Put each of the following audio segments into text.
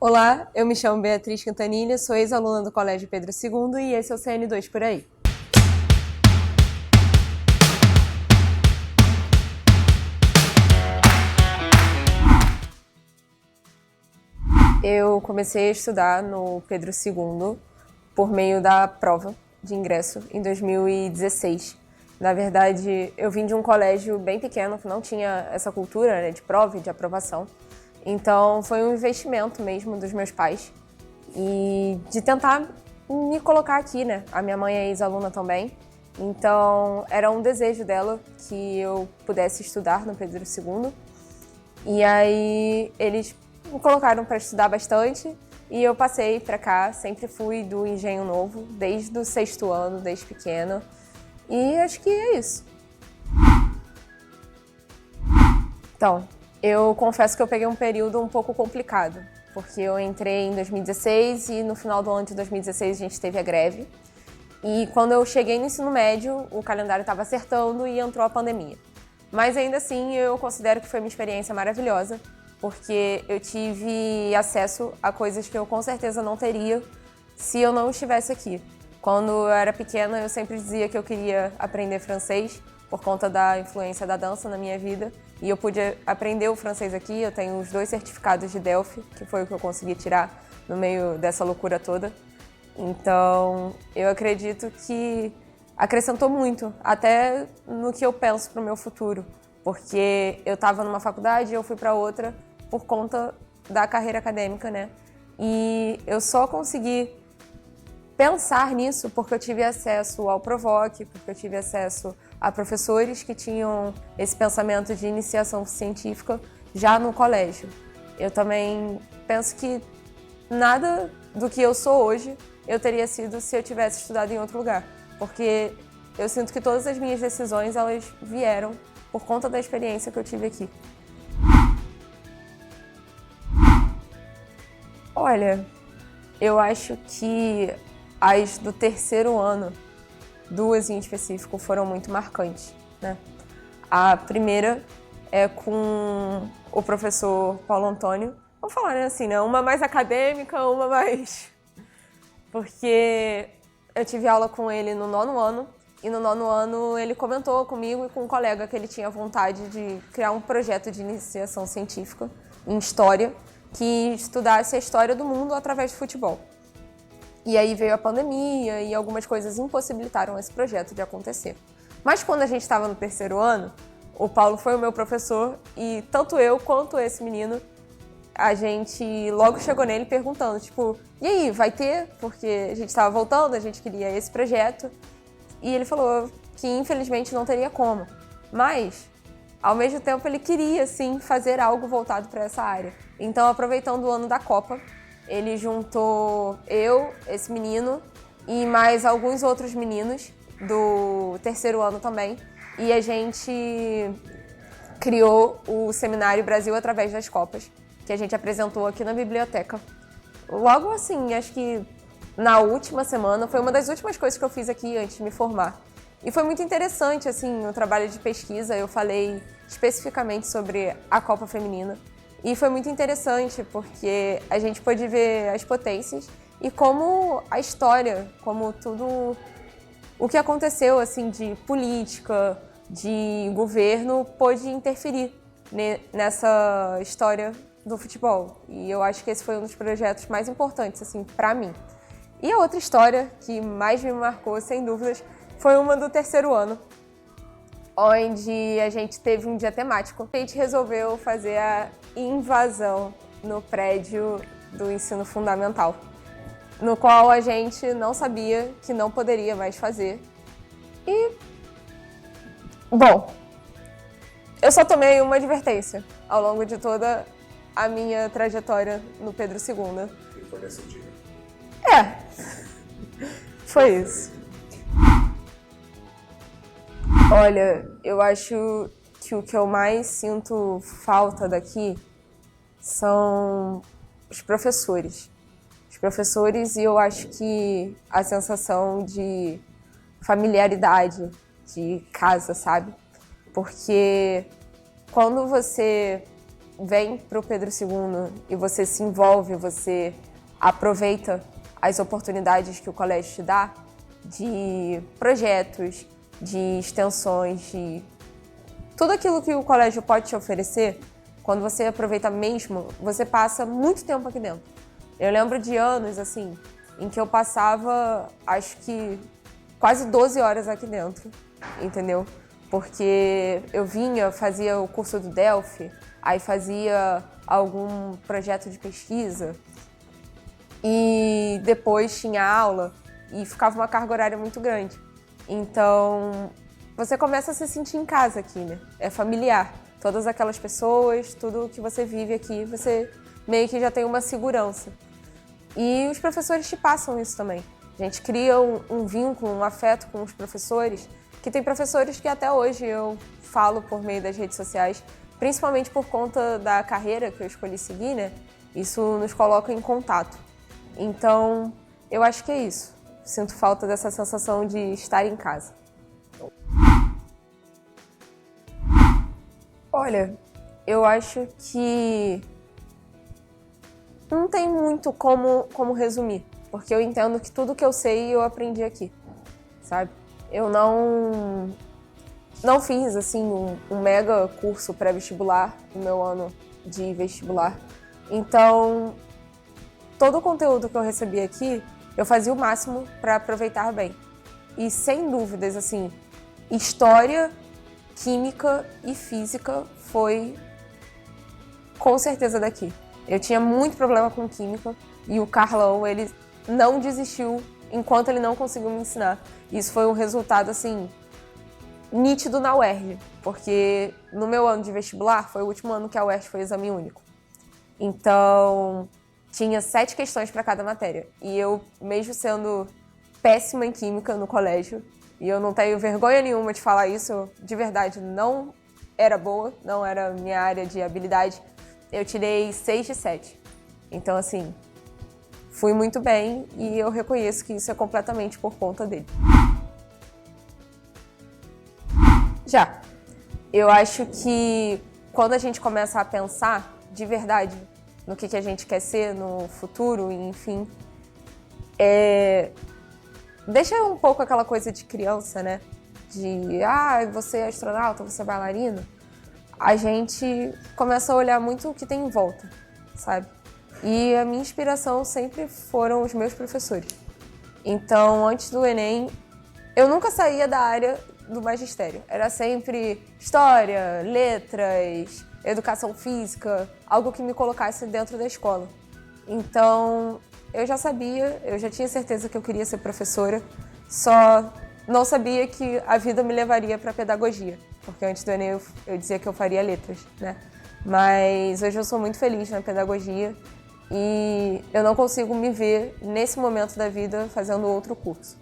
Olá, eu me chamo Beatriz Cantanilha, sou ex-aluna do Colégio Pedro II e esse é o CN2 por aí. Eu comecei a estudar no Pedro II por meio da prova de ingresso em 2016. Na verdade, eu vim de um colégio bem pequeno que não tinha essa cultura, né, de prova e de aprovação. Então, foi um investimento mesmo dos meus pais e de tentar me colocar aqui, né? A minha mãe é ex-aluna também, então era um desejo dela que eu pudesse estudar no Pedro II. E aí eles me colocaram para estudar bastante e eu passei para cá, sempre fui do Engenho Novo, desde o 6º ano, desde pequena. E acho que é isso. Então, eu confesso que eu peguei um período um pouco complicado, porque eu entrei em 2016 e no final do ano de 2016 a gente teve a greve. E quando eu cheguei no ensino médio, o calendário estava acertando e entrou a pandemia. Mas ainda assim, eu considero que foi uma experiência maravilhosa, porque eu tive acesso a coisas que eu com certeza não teria se eu não estivesse aqui. Quando eu era pequena, eu sempre dizia que eu queria aprender francês, por conta da influência da dança na minha vida. E eu pude aprender o francês aqui, eu tenho os 2 certificados de Delphi, que foi o que eu consegui tirar no meio dessa loucura toda. Então, eu acredito que acrescentou muito, até no que eu penso para o meu futuro. Porque eu estava numa faculdade e eu fui para outra por conta da carreira acadêmica, né? E eu só consegui pensar nisso porque eu tive acesso ao Provoc, porque eu tive acesso a professores que tinham esse pensamento de iniciação científica já no colégio. Eu também penso que nada do que eu sou hoje eu teria sido se eu tivesse estudado em outro lugar, porque eu sinto que todas as minhas decisões elas vieram por conta da experiência que eu tive aqui. Olha, eu acho que as do 3º ano, 2 em específico, foram muito marcantes, né? A primeira é com o professor Paulo Antônio. Vamos falar assim, né? Uma mais acadêmica, uma mais... Porque eu tive aula com ele no 9º ano, e no 9º ano ele comentou comigo e com um colega que ele tinha vontade de criar um projeto de iniciação científica em História, que estudasse a história do mundo através de futebol. E aí veio a pandemia e algumas coisas impossibilitaram esse projeto de acontecer. Mas quando a gente estava no 3º ano, o Paulo foi o meu professor e tanto eu quanto esse menino, a gente logo chegou nele perguntando, tipo, e aí, vai ter? Porque a gente estava voltando, a gente queria esse projeto. E ele falou que infelizmente não teria como. Mas, ao mesmo tempo, ele queria, sim, fazer algo voltado para essa área. Então, aproveitando o ano da Copa, ele juntou eu, esse menino, e mais alguns outros meninos do 3º ano também. E a gente criou o Seminário Brasil através das Copas, que a gente apresentou aqui na biblioteca. Logo assim, acho que na última semana, foi uma das últimas coisas que eu fiz aqui antes de me formar. E foi muito interessante, assim, o trabalho de pesquisa. Eu falei especificamente sobre a Copa Feminina. E foi muito interessante, porque a gente pôde ver as potências e como a história, como tudo o que aconteceu, assim, de política, de governo, pôde interferir nessa história do futebol. E eu acho que esse foi um dos projetos mais importantes, assim, para mim. E a outra história que mais me marcou, sem dúvidas, foi uma do 3º ano, onde a gente teve um dia temático. A gente resolveu fazer a invasão no prédio do ensino fundamental, no qual a gente não sabia que não poderia mais fazer. E, bom, eu só tomei uma advertência ao longo de toda a minha trajetória no Pedro II. E foi decidido. Foi isso. Olha, eu acho que o que eu mais sinto falta daqui são os professores. Os professores, e eu acho que a sensação de familiaridade, de casa, sabe? Porque quando você vem para o Pedro II e você se envolve, você aproveita as oportunidades que o colégio te dá de projetos, de extensões, de tudo aquilo que o colégio pode te oferecer, quando você aproveita mesmo, você passa muito tempo aqui dentro. Eu lembro de anos, assim, em que eu passava, acho que, quase 12 horas aqui dentro, entendeu? Porque eu vinha, fazia o curso do Delphi, aí fazia algum projeto de pesquisa e depois tinha aula e ficava uma carga horária muito grande. Então, você começa a se sentir em casa aqui, né? É familiar. Todas aquelas pessoas, tudo que você vive aqui, você meio que já tem uma segurança. E os professores te passam isso também. A gente cria um vínculo, um afeto com os professores, que tem professores que até hoje eu falo por meio das redes sociais, principalmente por conta da carreira que eu escolhi seguir, né? Isso nos coloca em contato. Então, eu acho que é isso. Sinto falta dessa sensação de estar em casa. Olha, eu acho que não tem muito como resumir, porque eu entendo que tudo que eu sei eu aprendi aqui, sabe? Eu não fiz assim um mega curso pré-vestibular no meu ano de vestibular. Então, todo o conteúdo que eu recebi aqui, eu fazia o máximo para aproveitar bem. E sem dúvidas, assim, história, química e física foi com certeza daqui. Eu tinha muito problema com química e o Carlão, ele não desistiu enquanto ele não conseguiu me ensinar. Isso foi um resultado, assim, nítido na UERJ, porque no meu ano de vestibular foi o último ano que a UERJ foi exame único. Então, tinha 7 questões para cada matéria. E eu, mesmo sendo péssima em química no colégio, e eu não tenho vergonha nenhuma de falar isso, eu, de verdade, não era boa, não era minha área de habilidade, eu tirei 6 de 7. Então, assim, fui muito bem e eu reconheço que isso é completamente por conta dele. Já. Eu acho que quando a gente começa a pensar de verdade no que a gente quer ser no futuro, e enfim, deixa um pouco aquela coisa de criança, né? De, você é astronauta, você é bailarina. A gente começa a olhar muito o que tem em volta, sabe? E a minha inspiração sempre foram os meus professores. Então, antes do Enem, eu nunca saía da área do magistério. Era sempre história, letras, educação física, algo que me colocasse dentro da escola. Então, eu já sabia, eu já tinha certeza que eu queria ser professora, só não sabia que a vida me levaria para a pedagogia, porque antes do Enem eu dizia que eu faria letras, né? Mas hoje eu sou muito feliz na pedagogia e eu não consigo me ver, nesse momento da vida, fazendo outro curso.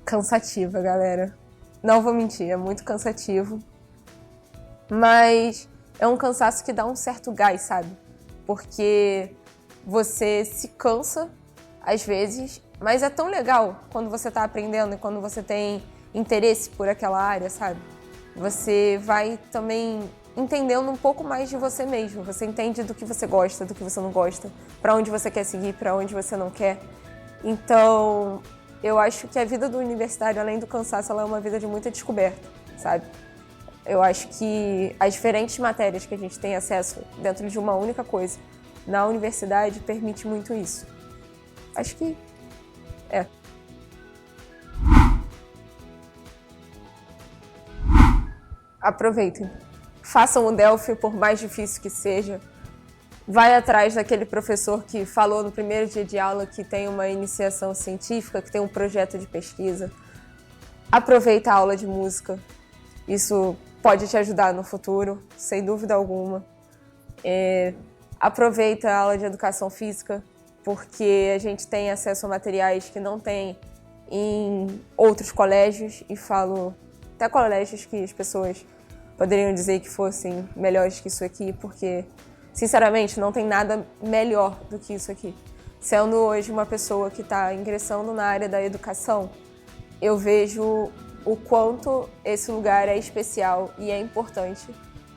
Cansativa, galera. Não vou mentir, é muito cansativo. Mas é um cansaço que dá um certo gás, sabe? Porque você se cansa, às vezes, mas é tão legal quando você tá aprendendo e quando você tem interesse por aquela área, sabe? Você vai também entendendo um pouco mais de você mesmo. Você entende do que você gosta, do que você não gosta, para onde você quer seguir, para onde você não quer. Então, eu acho que a vida do universitário, além do cansaço, ela é uma vida de muita descoberta, sabe? Eu acho que as diferentes matérias que a gente tem acesso dentro de uma única coisa na universidade permite muito isso. Acho que é. Aproveitem. Façam o Delphi, por mais difícil que seja. Vai atrás daquele professor que falou no primeiro dia de aula que tem uma iniciação científica, que tem um projeto de pesquisa. Aproveita a aula de música. Isso pode te ajudar no futuro, sem dúvida alguma. Aproveita a aula de educação física, porque a gente tem acesso a materiais que não tem em outros colégios, e falo até colégios que as pessoas poderiam dizer que fossem melhores que isso aqui, porque, sinceramente, não tem nada melhor do que isso aqui. Sendo hoje uma pessoa que está ingressando na área da educação, eu vejo o quanto esse lugar é especial e é importante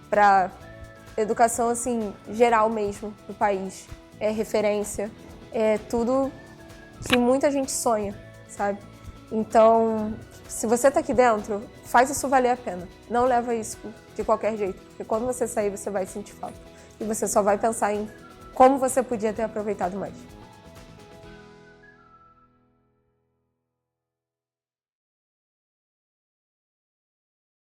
para educação assim geral mesmo do país. É referência, é tudo que muita gente sonha, sabe? Então, se você tá aqui dentro, faz isso valer a pena. Não leva isso de qualquer jeito, porque quando você sair, você vai sentir falta. E você só vai pensar em como você podia ter aproveitado mais.